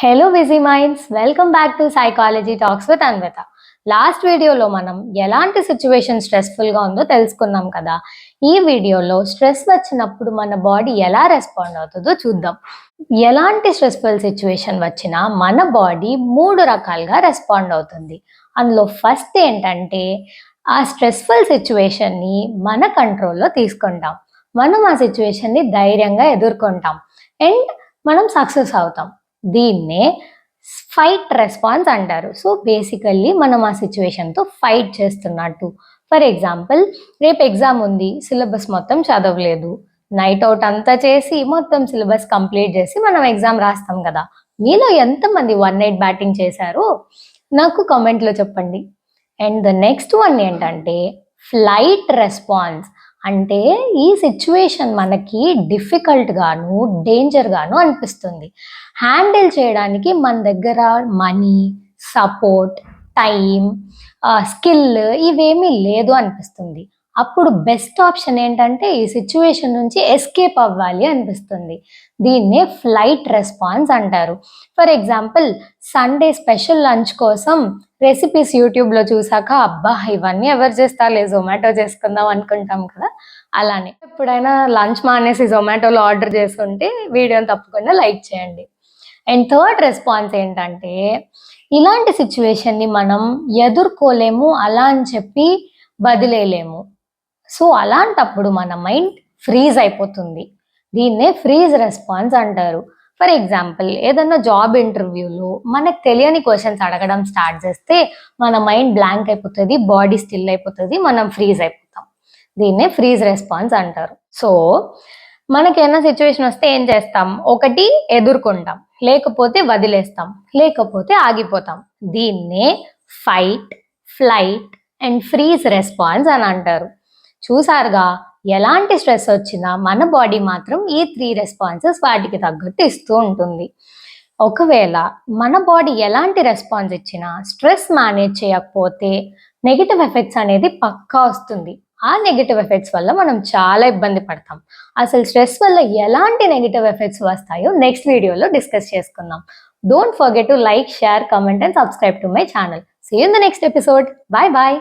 Hello busy minds, welcome back to psychology talks with Anvitha. Last వీడియోలో మనం ఎలాంటి situation స్ట్రెస్ఫుల్గా ఉందో తెలుసుకున్నాం కదా. ఈ వీడియోలో స్ట్రెస్ వచ్చినప్పుడు మన బాడీ ఎలా రెస్పాండ్ అవుతుందో చూద్దాం. ఎలాంటి స్ట్రెస్ఫుల్ సిచ్యువేషన్ వచ్చినా మన బాడీ 3 రకాలుగా రెస్పాండ్ అవుతుంది. అందులో ఫస్ట్ ఏంటంటే, ఆ స్ట్రెస్ఫుల్ సిచ్యువేషన్ని మన కంట్రోల్లో తీసుకుంటాం. మనం ఆ సిచ్యువేషన్ని ధైర్యంగా ఎదుర్కొంటాం అండ్ మనం సక్సెస్ అవుతాం. దీన్నే ఫైట్ రెస్పాన్స్ అంటారు. సో బేసికల్లీ మనం ఆ సిచ్యువేషన్తో ఫైట్ చేస్తున్నట్టు. ఫర్ ఎగ్జాంపుల్, రేపు ఎగ్జామ్ ఉంది, సిలబస్ మొత్తం చదవలేదు, నైట్ అవుట్ అంతా చేసి మొత్తం సిలబస్ కంప్లీట్ చేసి మనం ఎగ్జామ్ రాస్తాం కదా. మీలో ఎంతమంది 1 నైట్ బ్యాటింగ్ చేశారు నాకు కామెంట్లో చెప్పండి. అండ్ ద నెక్స్ట్ వన్ ఏంటంటే ఫ్లైట్ రెస్పాన్స్. అంటే ఈ సిచ్యువేషన్ మనకి డిఫికల్ట్ గాను డేంజర్ గాను అనిపిస్తుంది. హ్యాండిల్ చేయడానికి మన దగ్గర మనీ, సపోర్ట్, టైం, స్కిల్ ఇవేమీ లేదు అనిపిస్తుంది. అప్పుడు బెస్ట్ ఆప్షన్ ఏంటంటే ఈ సిచ్యువేషన్ నుంచి ఎస్కేప్ అవ్వాలి అనిపిస్తుంది. దీన్నే ఫ్లైట్ రెస్పాన్స్ అంటారు. For example, Sunday special lunch కోసం రెసిపీస్ యూట్యూబ్లో చూసాక అబ్బా ఇవన్నీ ఎవరు చేస్తారులే, జొమాటో చేసుకుందాం అనుకుంటాం కదా. అలానే ఎప్పుడైనా లంచ్ మానేసి జొమాటోలో ఆర్డర్ చేసుకుంటే వీడియోని తప్పకుండా లైక్ చేయండి. అండ్ థర్డ్ రెస్పాన్స్ ఏంటంటే, ఇలాంటి సిచ్యువేషన్ని మనం ఎదుర్కోలేము అలా అని చెప్పి వదిలేయలేము. సో అలాంటప్పుడు మన మైండ్ ఫ్రీజ్ అయిపోతుంది. దీన్నే ఫ్రీజ్ రెస్పాన్స్ అంటారు. ఫర్ ఎగ్జాంపుల్, ఏదన్నా జాబ్ ఇంటర్వ్యూలో మనకు తెలియని క్వశ్చన్స్ అడగడం స్టార్ట్ చేస్తే మన మైండ్ బ్లాంక్ అయిపోతుంది, బాడీ స్టిల్ అయిపోతుంది, మనం ఫ్రీజ్ అయిపోతాం. దీన్నే ఫ్రీజ్ రెస్పాన్స్ అంటారు. సో మనకేమైనా సిచ్యువేషన్ వస్తే ఏం చేస్తాం? ఒకటి ఎదుర్కొంటాం, లేకపోతే వదిలేస్తాం, లేకపోతే ఆగిపోతాం. దీన్నే fight, flight and freeze response అని అంటారు. చూసారుగా, ఎలాంటి స్ట్రెస్ వచ్చినా మన బాడీ మాత్రం ఈ 3 రెస్పాన్సెస్ వాటికి తగ్గట్టు ఇస్తూ ఉంటుంది. ఒకవేళ మన బాడీ ఎలాంటి రెస్పాన్స్ ఇచ్చినా స్ట్రెస్ మేనేజ్ చేయకపోతే నెగిటివ్ ఎఫెక్ట్స్ అనేది పక్కా వస్తుంది. ఆ నెగిటివ్ ఎఫెక్ట్స్ వల్ల మనం చాలా ఇబ్బంది పడతాం. అసలు స్ట్రెస్ వల్ల ఎలాంటి నెగిటివ్ ఎఫెక్ట్స్ వస్తాయో నెక్స్ట్ వీడియోలో డిస్కస్ చేసుకుందాం. Don't forget to like, share, comment and subscribe to my channel. See you in the next episode. Bye bye.